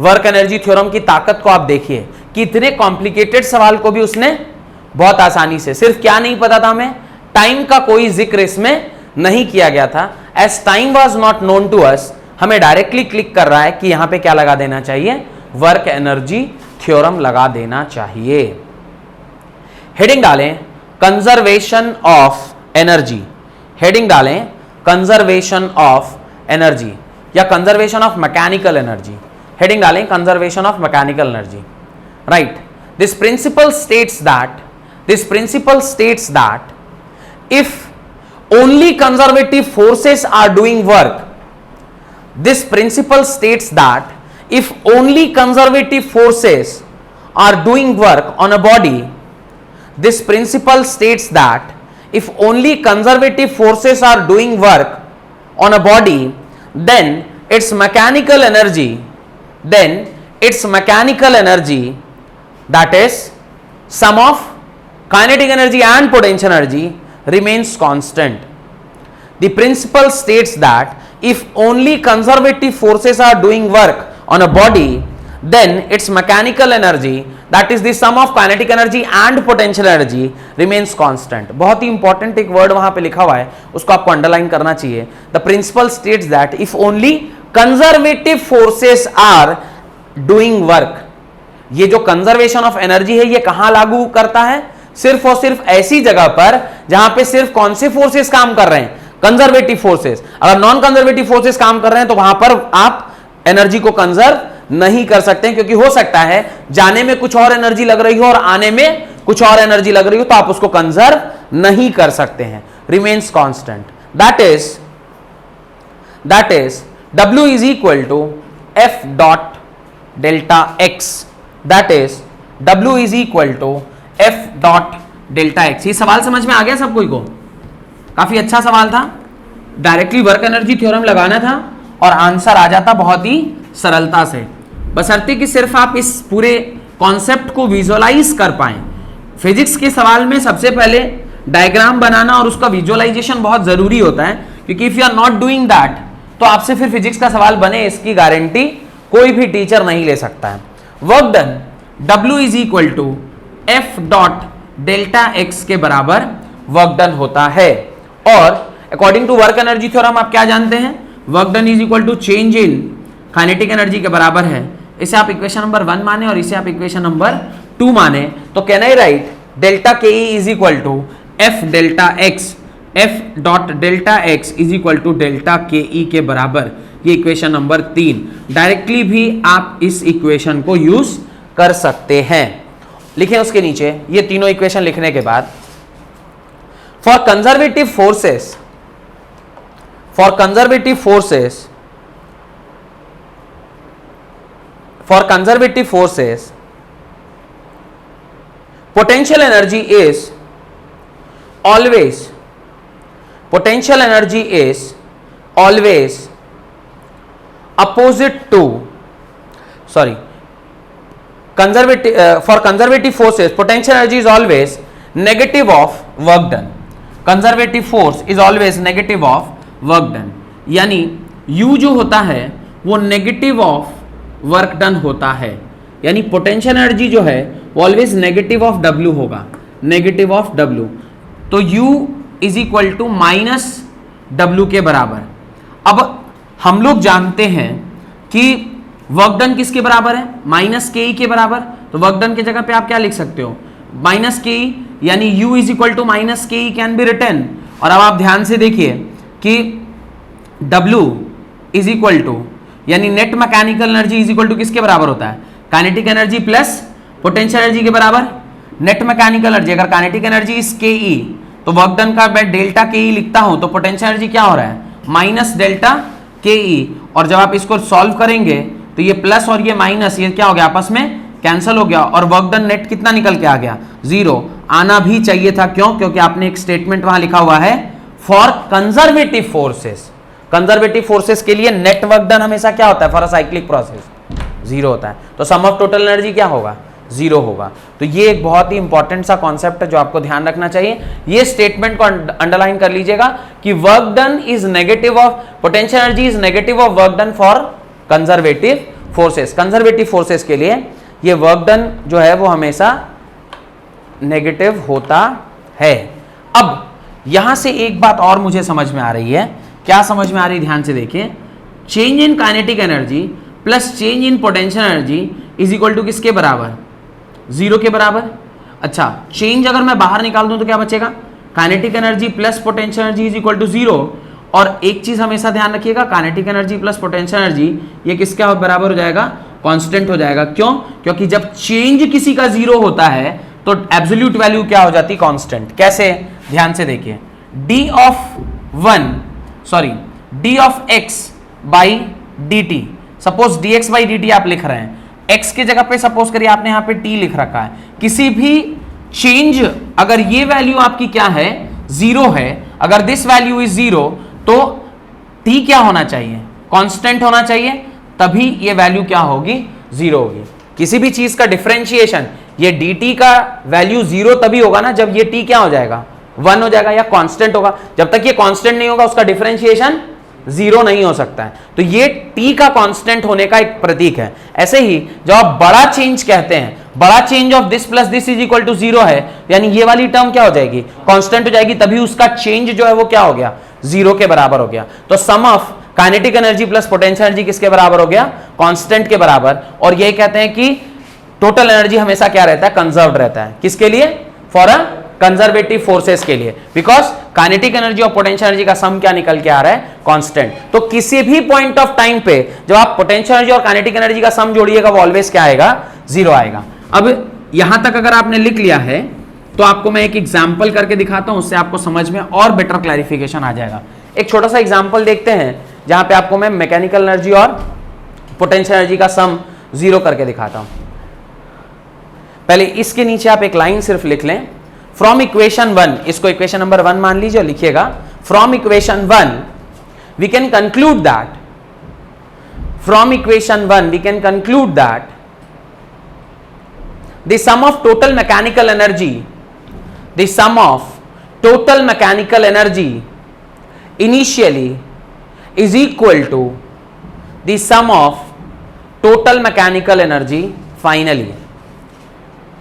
वर्क एनर्जी थ्योरम की ताकत को आप देखिए कि इतने कॉम्प्लिकेटेड सवाल को भी उसने बहुत आसानी से, सिर्फ क्या नहीं पता था हमें? टाइम का कोई जिक्र इसमें नहीं किया गया था। As time was not known to us, हमें डायरेक्टली क्लिक कर रहा है कि यहां पे क्या लगा देना चाहिए? वर्क एनर्जी थ्योरम लगा देना चाहिए। हेडिंग डालें कंजर्वेशन ऑफ एनर्जी, हेडिंग डालें कंजर्वेशन ऑफ एनर्जी या conservation of mechanical energy. Heading डालें conservation of mechanical energy. Right, this principle states that if only conservative forces are doing work, this principle states that if only conservative forces are doing work on a body, this principle states that if only conservative forces are doing work on a body, then its mechanical energy, that is sum of kinetic energy and potential energy remains constant. The principle states that if only conservative forces are doing work on a body, then its mechanical energy, that is the sum of kinetic energy and potential energy, remains constant. बहुत ही important एक word वहां पे लिखा हुआ है, उसको आपको underline करना चाहिए। The principle states that if only conservative forces are doing work, ये जो कंजर्वेशन ऑफ एनर्जी है ये कहां लागू करता है? सिर्फ और सिर्फ ऐसी जगह पर जहां पे सिर्फ कौन से फोर्सेस काम कर रहे हैं? Conservative forces. अगर नॉन कंजर्वेटिव फोर्सेस काम कर रहे हैं तो वहां पर आप एनर्जी को कंजर्व नहीं कर सकते, क्योंकि हो सकता है जाने में कुछ और एनर्जी लग रही हो और आने में कुछ और एनर्जी लग रही हो, तो आप उसको कंजर्व नहीं कर सकते हैं। Remains constant, that is W is equal to F dot delta X, that is W is equal to F dot delta X. ये सवाल समझ में आ गया सब कोई को? काफी अच्छा सवाल था, डायरेक्टली वर्क एनर्जी थ्योरम लगाना था और आंसर आ जाता बहुत ही सरलता से, बशर्ते कि सिर्फ आप इस पूरे कॉन्सेप्ट को विजुअलाइज कर पाएं। फिजिक्स के सवाल में सबसे पहले डायग्राम बनाना और उसका विजुअलाइजेशन बहुत जरूरी होता है, क्योंकि if you are not doing that तो आपसे फिर फिजिक्स का सवाल बने इसकी गारंटी कोई भी टीचर नहीं ले सकता है। Work done W is equal to F dot delta X के बराबर वर्क डन होता है। और according to work energy theorem आप क्या जानते हैं? Work done is equal to change in kinetic energy के बराबर है। इसे आप इक्वेशन नंबर 1 माने और इसे आप इक्वेशन नंबर 2 माने, तो can I write delta K is equal to F delta X F dot delta X is equal to delta K E के बराबर, ये इक्वेशन नंबर 3। डायरेक्टली भी आप इस इक्वेशन को यूज कर सकते हैं। लिखें उसके नीचे ये तीनों इक्वेशन लिखने के बाद, for conservative forces, for conservative forces potential energy is always opposite to for conservative forces potential energy is always negative of work done. Conservative force is always negative of work done, यानी U जो होता है वो negative of work done होता है, यानी potential energy जो है वो ऑलवेज नेगेटिव ऑफ W होगा, नेगेटिव ऑफ W। तो U is equal to minus W के बराबर। अब हम लोग जानते हैं कि वर्क डन किसके बराबर है, माइनस के ई के बराबर। तो वर्क डन की जगह पे आप क्या लिख सकते हो, माइनस के ई, यानी U is equal to minus K E can be written. और अब आप ध्यान से देखिए कि W इज इक्वल टू, यानी net mechanical energy is equal to किसके बराबर होता है, kinetic energy plus potential energy के बराबर। नेट मैकेनिकल एनर्जी, अगर kinetic energy is K E तो वर्क डन का मैं डेल्टा के ई लिखता हूं, तो पोटेंशियल एनर्जी क्या हो रहा है, माइनस डेल्टा के ई। और जब आप इसको सॉल्व करेंगे तो ये प्लस और ये माइनस, ये क्या हो गया, आपस में कैंसिल हो गया, और वर्क डन नेट कितना निकल के आ गया, 0। आना भी चाहिए था, क्यों, क्योंकि आपने एक स्टेटमेंट वहां लिखा हुआ है for conservative forces. Conservative forces के लिए नेट वर्क डन हमेशा क्या होता है, फॉर अ साइक्लिक प्रोसेस 0 होता है। तो सम ऑफ टोटल एनर्जी क्या होगा, 0 होगा। तो ये एक बहुत ही इंपॉर्टेंट सा कॉन्सेप्ट है जो आपको ध्यान रखना चाहिए। ये स्टेटमेंट को अंडरलाइन कर लीजिएगा कि work done is negative of potential energy is negative of work done for conservative forces. Conservative forces के लिए ये वर्क डन जो है वो हमेशा नेगेटिव होता है। अब यहां से एक बात और मुझे समझ में आ रही है, क्या समझ में आ रही है, ध्यान से देखिए। Change in kinetic energy plus change in potential energy is equal to किसके बराबर, 0 के बराबर। अच्छा, चेंज अगर मैं बाहर निकाल दूं तो क्या बचेगा, kinetic energy plus potential energy is equal to 0। और एक चीज हमेशा ध्यान रखिएगा, kinetic energy plus potential energy ये किसके बराबर हो जाएगा, कांस्टेंट हो जाएगा। क्यों, क्योंकि जब चेंज किसी का 0 होता है तो एब्सोल्यूट वैल्यू क्या हो जाती, कांस्टेंट। कैसे, ध्यान से देखिए, d of x by D T, suppose dx by D T आप लिख रहे हैं, x के जगह पे सपोज करिए आपने यहां पे t लिख रखा है। किसी भी चेंज, अगर ये वैल्यू आपकी क्या है, 0 है, अगर दिस वैल्यू इज 0 तो t क्या होना चाहिए, कांस्टेंट होना चाहिए, तभी ये वैल्यू क्या होगी, 0 होगी। किसी भी चीज का डिफरेंशिएशन, ये dt का वैल्यू 0 तभी होगा ना जब ये t क्या हो जाएगा, 1 हो जाएगा या कांस्टेंट होगा। जब तक ये कांस्टेंट नहीं होगा उसका डिफरेंशिएशन 0 नहीं हो सकता है। तो ये t का कांस्टेंट होने का एक प्रतीक है। ऐसे ही जब आप बड़ा चेंज कहते हैं, बड़ा change of this plus this is equal to 0 है, यानी ये वाली टर्म क्या हो जाएगी, कांस्टेंट हो जाएगी, तभी उसका चेंज जो है वो क्या हो गया, 0 के बराबर हो गया। तो sum of kinetic energy plus potential energy किसके बराबर हो गया, कांस्टेंट के बराबर। और ये कहते हैं कि टोटल एनर्जी हमेशा क्या रहता है, कंजर्व्ड रहता है। किसके लिए, फॉर अ कंजर्वेटिव फोर्सेस के लिए, बिकॉज काइनेटिक एनर्जी और पोटेंशियल एनर्जी का सम क्या निकल के आ रहा है, कांस्टेंट। तो किसी भी पॉइंट ऑफ टाइम पे जब आप पोटेंशियल एनर्जी और काइनेटिक एनर्जी का सम जोड़िएगा वो ऑलवेज क्या आएगा, 0 आएगा। अब यहां तक अगर आपने लिख लिया है तो आपको मैं एक एग्जांपल करके दिखाता हूं, उससे आपको समझ में और बेटर क्लैरिफिकेशन आ जाएगा। एक छोटा सा एग्जांपल देखते हैं जहां पे आपको मैं मैकेनिकल एनर्जी और पोटेंशियल एनर्जी का सम 0 करके दिखाता हूं। पहले इसके नीचे आप एक लाइन सिर्फ लिख लें, फ्रॉम इक्वेशन 1, इसको इक्वेशन नंबर 1 मान लीजिए और लिखिएगा, from equation 1 we can conclude that, from equation 1 we can conclude that the sum of total mechanical energy, the sum of total mechanical energy initially is equal to the sum of total mechanical energy finally,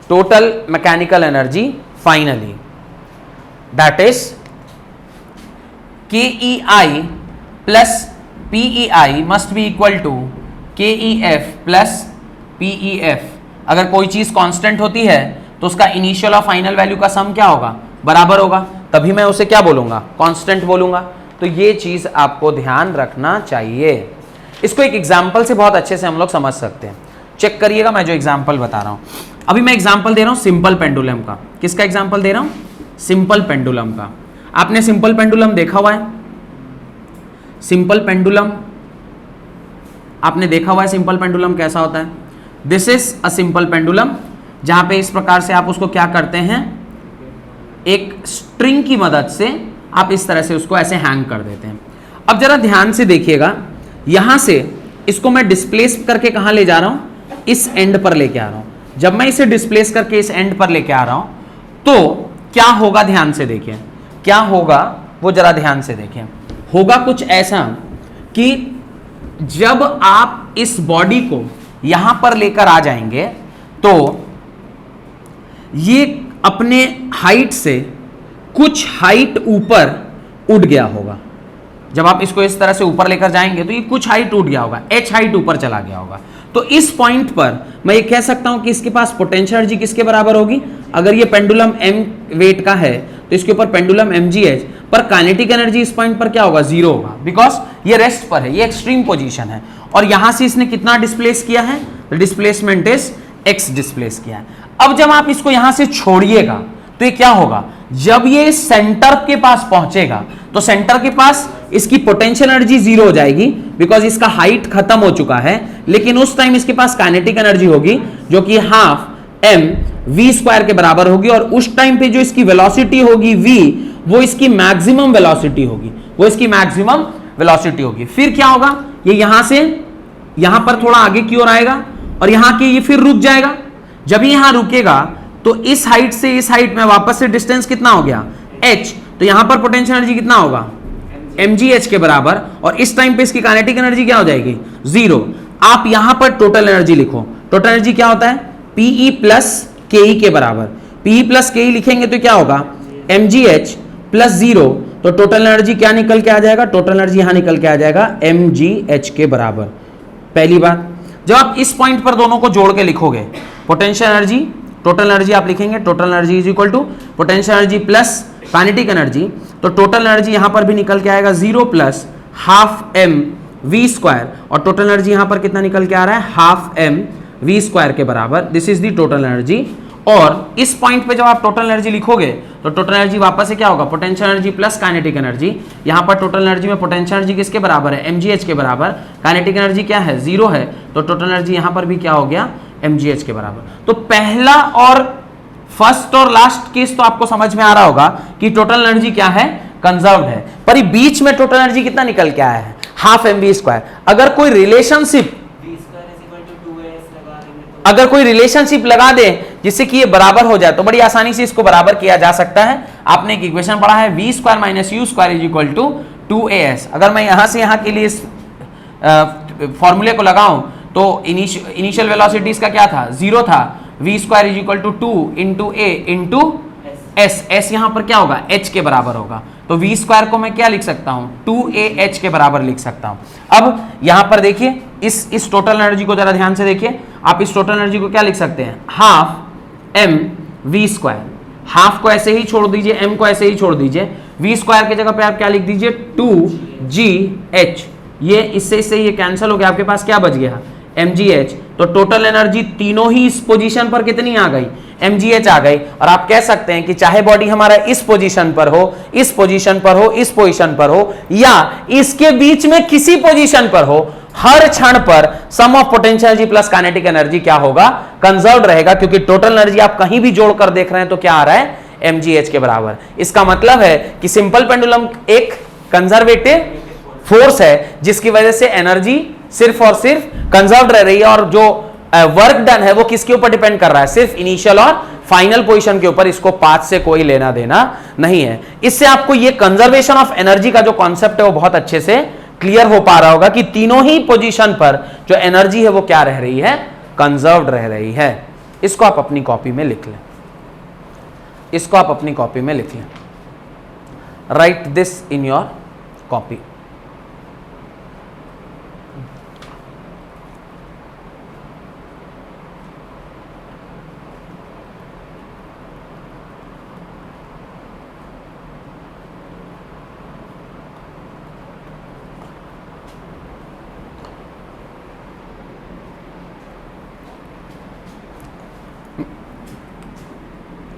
total mechanical energy finally, that is KEI plus PEI must be equal to KEF plus PEF। अगर कोई चीज constant होती है तो उसका initial और final value का सम क्या होगा, बराबर होगा, तभी मैं उसे क्या बोलूंगा, कांस्टेंट बोलूंगा। तो ये चीज आपको ध्यान रखना चाहिए। इसको एक एग्जाम्पल से बहुत अच्छे से हम लोग समझ सकते हैं। चेक करिएगा मैं जो एग्जाम्पल बता रहा हूं। अभी मैं एग्जाम्पल दे रहा हूं सिंपल पेंडुलम का। किसका एग्जाम्पल दे रहा हूं? सिंपल पेंडुलम का। आपने सिंपल पेंडुलम देखा हुआ है? सिंपल पेंडुलम आपने देखा हुआ है? सिंपल पेंडुलम कैसा होता है? This is a simple pendulum, जहां पे इस प्रकार से आप उसको क्या करते हैं, एक स्ट्रिंग की मदद से आप इस तरह से उसको ऐसे हैंग कर देते हैं। अब जरा ध्यान से देखिएगा, यहां से इसको मैं डिस्प्लेस करके कहां ले जा रहा हूं? इस एंड पर लेके आ रहा हूं। जब मैं इसे डिस्प्लेस करके इस एंड पर लेके आ रहा हूं तो क्या होगा, ध्यान से देखिए क्या होगा, वो जरा ध्यान से देखिए। होगा कुछ ऐसा कि जब आप इस बॉडी को यहां पर लेकर आ जाएंगे तो ये अपने हाइट से कुछ हाइट ऊपर उठ गया होगा। जब आप इसको इस तरह से ऊपर लेकर जाएंगे तो ये कुछ हाइट उठ गया होगा, h हाइट ऊपर चला गया होगा। तो इस पॉइंट पर मैं ये कह सकता हूं कि इसके पास पोटेंशियल एनर्जी किसके बराबर होगी? अगर ये पेंडुलम m वेट का है तो इसके ऊपर पेंडुलम mgh, पर काइनेटिक एनर्जी इस पॉइंट पर क्या होगा? जीरो होगा, बिकॉज ये रेस्ट पर है, ये एक्सट्रीम पोजीशन है। और यहां से इसने कितना डिस्प्लेस किया है? डिस्प्लेसमेंट इज x डिस्प्लेस किया है। अब जब आप इसको यहां से छोड़िएगा तो ये क्या होगा? जब ये सेंटर के पास पहुंचेगा तो सेंटर के पास इसकी पोटेंशियल एनर्जी जीरो हो जाएगी, बिकॉज इसका हाइट खत्म हो चुका है। लेकिन उस टाइम इसके पास काइनेटिक एनर्जी होगी जो कि हाफ m v स्क्वायर के बराबर होगी। और उस टाइम पे जो इसकी वेलोसिटी होगी v, वो इसकी मैक्सिमम वेलोसिटी होगी, वो इसकी मैक्सिमम वेलोसिटी होगी। फिर क्या होगा? ये यहां से यहां पर थोड़ा आगे की ओर आएगा और यहां के ये फिर रुक जाएगा। जब ये यहां रुकेगा तो इस हाइट से इस हाइट में वापस से डिस्टेंस कितना हो गया? h। तो यहां पर पोटेंशियल एनर्जी कितना होगा? mgh के बराबर। और इस टाइम पे इसकी काइनेटिक एनर्जी क्या हो जाएगी? जीरो। आप यहां पर टोटल एनर्जी लिखो। टोटल एनर्जी क्या होता है? Pe प्लस ke के बराबर। Pe प्लस ke लिखेंगे तो क्या होगा? mgh plus zero. तो टोटल एनर्जी क्या निकल के आ जाएगा? टोटल एनर्जी यहां निकल के आ जाएगा mgh के बराबर। पहली बात, जब आप इस पॉइंट पर दोनों को जोड़ के लिखोगे, पोटेंशियल एनर्जी, टोटल एनर्जी आप लिखेंगे, total energy is equal to potential energy plus kinetic energy. तो टोटल एनर्जी यहां पर भी निकल के आएगा zero plus half m v square. और टोटल एनर्जी यहां पर कितना निकल के आ रहा है? हाफ m v स्क्वायर के बराबर। This is the total energy. और इस पॉइंट पे जब आप टोटल एनर्जी लिखोगे तो टोटल एनर्जी वापस से क्या होगा? Potential energy plus kinetic energy. यहां पर टोटल एनर्जी में पोटेंशियल एनर्जी किसके बराबर है? mgh के बराबर। काइनेटिक एनर्जी क्या है? जीरो है। तो टोटल एनर्जी यहां पर भी क्या हो गया? mgh के बराबर। तो पहला और फर्स्ट और लास्ट केस तो आपको समझ में आ रहा होगा कि टोटल एनर्जी क्या है? कंजर्व्ड है। पर बीच में टोटल एनर्जी कितना निकल के आया है? Half mv square. अगर कोई रिलेशनशिप लगा दे जिससे कि ये बराबर हो जाए तो बड़ी आसानी से इसको बराबर किया जा सकता है। आपने एक इक्वेशन पढ़ा है, v square minus u square is equal to 2as। अगर मैं यहां से यहां के लिए इस फॉर्मूले को लगाऊं तो इनिशियल वेलोसिटीज का क्या था? जीरो था। v square is equal to 2 into a into s। s यहां पर क्या होगा? h के बराबर होगा। तो v स्क्वायर को मैं क्या लिख सकता हूं? 2ah के बराबर लिख सकता हूं। अब यहां पर देखिए इस टोटल एनर्जी को जरा ध्यान से देखिए। आप इस टोटल एनर्जी को क्या लिख सकते हैं? Half m v square. Half को ऐसे ही छोड़ दीजिए, m को ऐसे ही छोड़ दीजिए। v स्क्वायर की जगह पे आप क्या लिख दीजिए? 2gh। ये इससे ये कैंसिल हो गया, आपके पास क्या बच गया? mgh। तो टोटल एनर्जी तीनों ही इस पोजीशन पर कितनी आ गई? mgh आ गई। और आप कह सकते हैं कि चाहे बॉडी हमारा इस पोजीशन पर हो, इस पोजीशन पर हो, इस पोजीशन पर हो, या इसके बीच में किसी पोजीशन पर हो, हर क्षण पर sum of potential energy plus kinetic energy क्या होगा? कंजर्व्ड रहेगा, क्योंकि टोटल एनर्जी आप कहीं भी जोड़कर देख रहे हैं तो क्या आ रहा है? mgh के बराबर। इसका मतलब है कि सिंपल पेंडुलम एक कंजर्वेटिव फोर्स है जिसकी वजह से एनर्जी सिर्फ और सिर्फ कंजर्व्ड रह रही है। और जो वर्क डन है वो किसके ऊपर डिपेंड कर रहा है? सिर्फ इनिशियल और फाइनल पोजीशन के ऊपर। इसको पाथ से कोई लेना देना नहीं है। इससे आपको ये कंजर्वेशन ऑफ एनर्जी का जो कॉन्सेप्ट है वो बहुत अच्छे से क्लियर हो पा रहा होगा कि तीनों ही पोजीशन पर जो एनर्जी है वो क्या रह रही है? कंजर्व्ड रह रही है। इसको आप अपनी कॉपी में लिख लें, इसको आप अपनी कॉपी में लिख लें। Right this in your copy.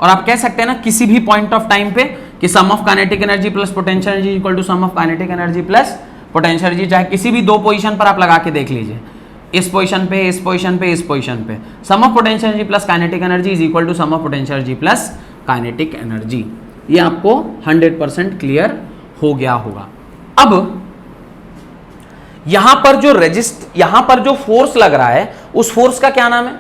और आप कह सकते हैं ना किसी भी पॉइंट ऑफ टाइम पे कि sum of kinetic energy plus potential energy equal to sum of kinetic energy plus potential energy, चाहे किसी भी दो पोजीशन पर आप लगा के देख लीजिए, इस पोजीशन पे, इस पोजीशन पे, इस पोजीशन पे, sum of potential energy plus kinetic energy is equal to sum of potential energy plus kinetic energy. ये आपको 100% क्लियर हो गया होगा। अब यहां पर जो फोर्स लग रहा है उस फोर्स का क्या नाम है?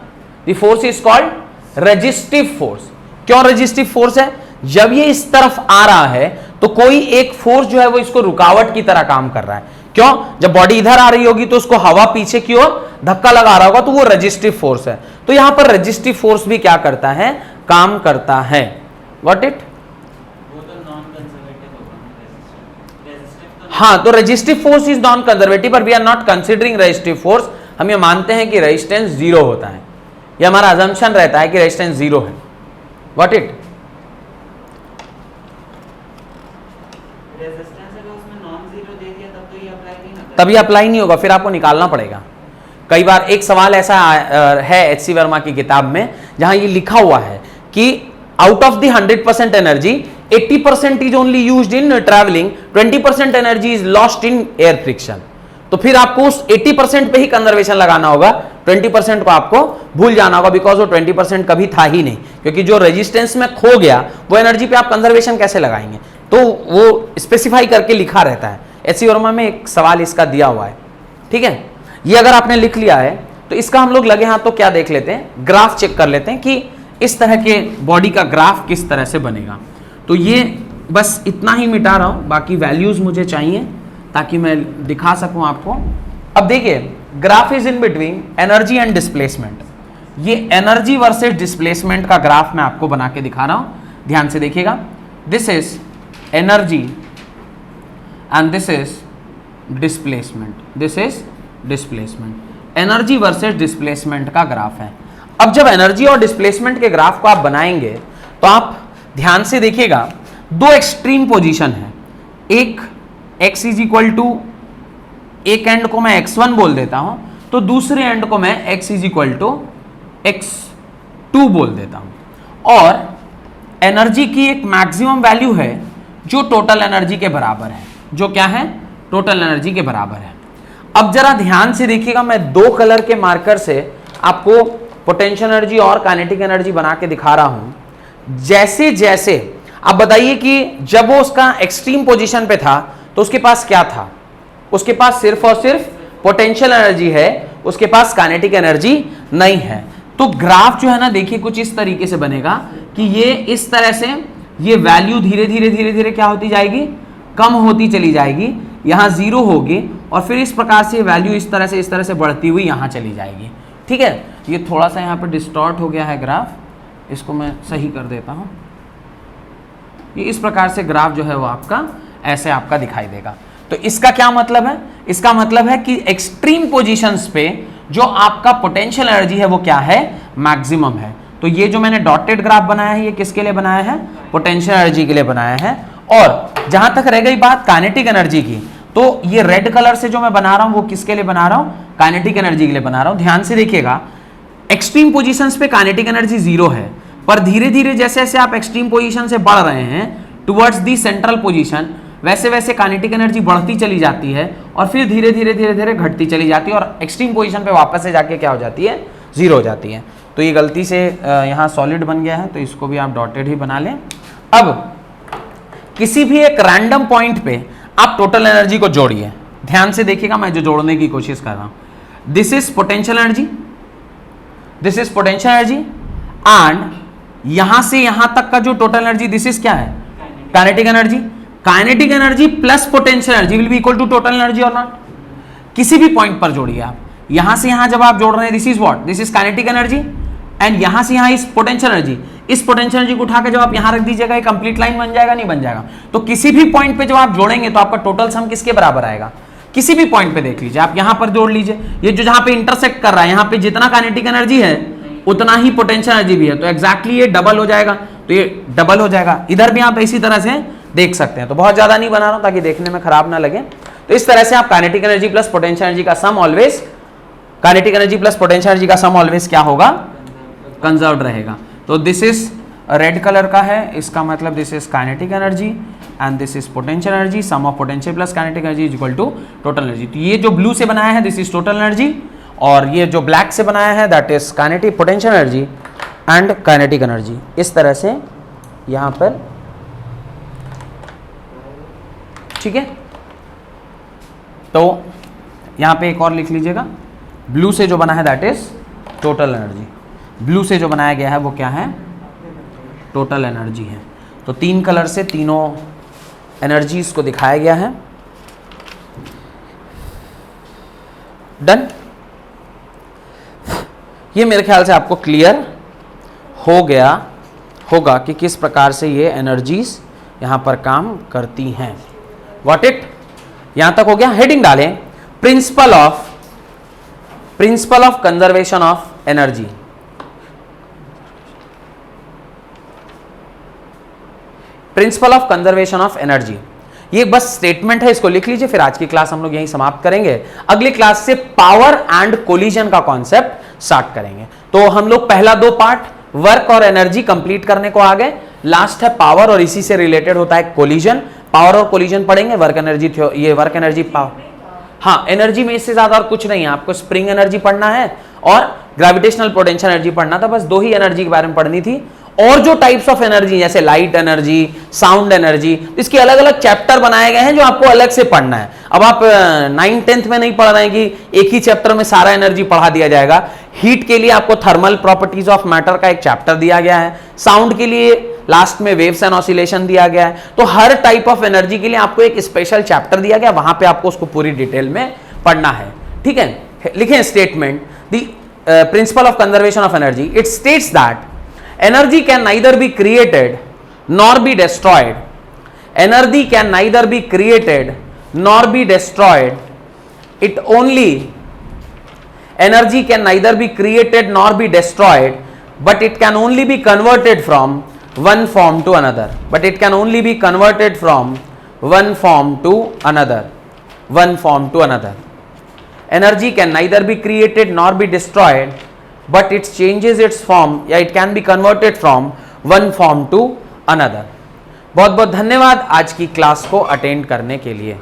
The force is called resistive force. क्यों रेजिस्टिव फोर्स है? जब ये इस तरफ आ रहा है तो कोई एक फोर्स जो है वो इसको रुकावट की तरह काम कर रहा है। क्यों? जब बॉडी इधर आ रही होगी तो उसको हवा पीछे की ओर धक्का लगा रहा होगा, तो वो रेजिस्टिव फोर्स है। तो यहां पर रेजिस्टिव फोर्स भी क्या करता है? काम करता है। What it? हाँ, तो resistive force is non conservative, पर we are not considering resistive force. हम ये मानते हैं कि रेजिस्टेंस जीरो होता है, ये हमारा अजम्पशन रहता है कि रेजिस्टेंस जीरो है। What it? तभी अप्लाई नहीं होगा, फिर आपको निकालना पड़ेगा। कई बार एक सवाल ऐसा है एच.सी. वर्मा की किताब में जहां ये लिखा हुआ है कि out of the 100% energy 80% is only used in travelling, 20% energy is lost in air friction. तो फिर आपको उस 80% पे ही कंजर्वेशन लगाना होगा, 20% को आपको भूल जाना होगा, बिकॉज वो 20% कभी था ही नहीं, क्योंकि जो रेजिस्टेंस में खो गया वो एनर्जी पे आप कंजर्वेशन कैसे लगाएंगे? तो वो स्पेसिफाई करके लिखा रहता है। एच.सी. वर्मा में एक सवाल इसका दिया हुआ है, ठीक है। ये अगर आपने लिख लिया है तो इसका हम लोग लगे हाथ तो क्या देख लेते हैं, ग्राफ चेक कर लेते हैं कि इस तरह के बॉडी का ग्राफ किस तरह से बनेगा। तो ये बस इतना ही मिटा रहा हूं, बाकी वैल्यूज मुझे चाहिए ताकि मैं दिखा सकूं आपको। अब देखिए, graph is in between energy and displacement. ये एनर्जी वर्सेस डिस्प्लेसमेंट का ग्राफ मैं आपको बना के दिखा रहा हूं, ध्यान से देखिएगा। This is energy and this is displacement, this is displacement. Energy versus displacement का ग्राफ है। अब जब एनर्जी और डिस्प्लेसमेंट के ग्राफ को आप बनाएंगे तो आप ध्यान से देखिएगा, दो एक्सट्रीम पोजीशन है। एक x इज इक्वल टू, एक एंड को मैं x1 बोल देता हूं, तो दूसरे एंड को मैं x is equal to x2 बोल देता हूं। और एनर्जी की एक मैक्सिमम वैल्यू है जो टोटल एनर्जी के बराबर है, जो क्या है? टोटल एनर्जी के बराबर है। अब जरा ध्यान से देखिएगा, मैं दो कलर के मार्कर से आपको पोटेंशियल एनर्जी और काइनेटिक एनर्जी बना के दिखा रहा हूं। जैसे जैसे आप बताइए कि जब वो उसका एक्सट्रीम पोजीशन पे था तो उसके पास क्या था? उसके पास सिर्फ और सिर्फ पोटेंशियल एनर्जी है, उसके पास काइनेटिक एनर्जी नहीं है। तो ग्राफ जो है ना, देखिए कुछ इस तरीके से बनेगा कि ये इस तरह से ये वैल्यू धीरे धीरे धीरे धीरे क्या होती जाएगी? कम होती चली जाएगी, यहां जीरो होगी, और फिर इस प्रकार से वैल्यू इस तरह से बढ़ती हुई यहां चली जाएगी, ठीक है। ये थोड़ा सा यहां पर डिस्टॉर्ट हो गया है ग्राफ, इसको मैं सही कर देता हूं। ये इस प्रकार से ग्राफ जो है वो आपका ऐसे आपका दिखाई देगा। तो इसका क्या मतलब है? इसका मतलब है कि एक्सट्रीम पोजीशंस पे जो आपका पोटेंशियल एनर्जी है वो क्या है? मैक्सिमम है। तो ये जो मैंने डॉटेड ग्राफ बनाया है ये किसके लिए बनाया है? पोटेंशियल एनर्जी के लिए बनाया है। और जहां तक रह गई बात काइनेटिक एनर्जी की, तो ये रेड कलर से जो मैं बना रहा हूं वो किसके लिए बना रहा हूं? काइनेटिक एनर्जी के लिए बना रहा हूं। ध्यान से देखिएगा, एक्सट्रीम पोजीशंस पे काइनेटिक एनर्जी जीरो है, पर धीरे धीरे जैसे जैसे आप एक्सट्रीम पोजीशन से बढ़ रहे हैं टुवर्ड्स दी सेंट्रल पोजीशन, वैसे वैसे काइनेटिक एनर्जी बढ़ती चली जाती है और फिर धीरे धीरे धीरे धीरे घटती चली जाती है और एक्सट्रीम पोजीशन पे वापस से जाके क्या हो जाती है? जीरो हो जाती है। तो ये गलती से यहाँ सॉलिड बन गया है, तो इसको भी आप डॉटेड ही बना लें। अब किसी भी एक रैंडम पॉइंट पे आप टोटल एनर्जी को जोड़िए। ध्यान से देखिएगा, मैं जो जोड़ने की कोशिश कर रहा हूं, this is potential energy, this is potential energy, and यहां से यहां तक का जो टोटल एनर्जी, दिस इज क्या है? Kinetic energy. Kinetic energy plus potential energy will be equal to total energy और नॉट? किसी भी पॉइंट पर जोड़िए आप, यहां से यहां जब आप जोड़ रहे हैं, this is what? This is kinetic energy, and यहां से यहां इस पोटेंशियल एनर्जी, इस पोटेंशियल एनर्जी को उठा के जब आप यहां रख दीजिएगा, ये कंप्लीट लाइन बन जाएगा, नहीं बन जाएगा? तो किसी भी पॉइंट पे जब आप जोड़ेंगे तो आपका टोटल सम किसके बराबर आएगा? किसी भी पॉइंट पे देख लीजिए, आप यहां पर जोड़ लीजिए, ये जो जहां पे इंटरसेक्ट कर रहा है, यहां पे जितना काइनेटिक एनर्जी है उतना ही पोटेंशियल एनर्जी भी है, तो एक्जैक्टली ये डबल हो जाएगा, तो ये डबल हो जाएगा। इधर भी आप इसी तरह से देख सकते हैं। तो बहुत ज्यादा नहीं बना रहा हूं ताकि देखने में खराब ना लगे। तो इस तरह से आप kinetic energy plus potential energy का sum always, kinetic energy plus potential energy का सम ऑलवेज क्या होगा? कंजर्व्ड रहेगा। तो दिस इज रेड कलर का है, इसका मतलब this is kinetic energy and this is potential energy, sum of potential plus kinetic energy is equal to total energy. तो ये जो ब्लू से बनाया है दिस इज टोटल एनर्जी, और ये जो ब्लैक से बनाया है that is kinetic potential energy and kinetic energy. इस तरह से यहां पर, ठीक है। तो यहां पे एक और लिख लीजिएगा, ब्लू से जो बना है that is total energy, blue से जो बनाया गया है वो क्या है, टोटल एनर्जी है। तो तीन कलर से तीनों एनर्जीज को दिखाया गया है। डन। ये मेरे ख्याल से आपको क्लियर हो गया होगा कि किस प्रकार से ये एनर्जीज यहां पर काम करती हैं। Got it? यहां तक हो गया। हेडिंग डालें, principle of conservation of energy. Principle of conservation of energy, ये बस स्टेटमेंट है, इसको लिख लीजिए। फिर आज की क्लास हम लोग यहीं समाप्त करेंगे। अगली क्लास से पावर एंड कोलिजन का कॉन्सेप्ट स्टार्ट करेंगे। तो हम लोग पहला दो पार्ट वर्क और एनर्जी कंप्लीट करने को आ गए, लास्ट है पावर और इसी से रिलेटेड होता है कोलिजन। पावर और कोलिजन पढ़ेंगे, वर्क एनर्जी, ये वर्क एनर्जी, पावर, हाँ एनर्जी में इससे ज्यादा और कुछ नहीं है। आपको स्प्रिंग एनर्जी पढ़ना है और ग्रेविटेशनल पोटेंशियल एनर्जी पढ़ना था, बस दो ही एनर्जी के बारे में पढ़नी थी। और जो टाइप्स ऑफ एनर्जी जैसे लाइट एनर्जी, साउंड एनर्जी, इसके अलग अलग चैप्टर बनाए गए हैं जो आपको अलग से पढ़ना है। अब आप 9th 10th में नहीं पढ़ रहे हैं कि एक ही चैप्टर में सारा एनर्जी पढ़ा दिया जाएगा। हीट के लिए आपको थर्मल प्रॉपर्टीज ऑफ मैटर का एक चैप्टर दिया गया है, साउंड के लिए लास्ट में वेव्स एंड ऑसिलेशन दिया गया है। तो हर टाइप ऑफ एनर्जी के लिए आपको एक स्पेशल चैप्टर दिया गया, वहां पे आपको उसको पूरी डिटेल में पढ़ना है। ठीक है, लिखें statement, the principle of conservation of energy, it states that energy can neither be created nor be destroyed. Energy can neither be created nor be destroyed. Energy can neither be created nor be destroyed, but it can only be converted from one form to another. But it can only be converted from one form to another. One form to another. Energy can neither be created nor be destroyed, but it changes its form, या it can be converted from one form to another. बहुत बहुत धन्यवाद आज की class को attend करने के लिए।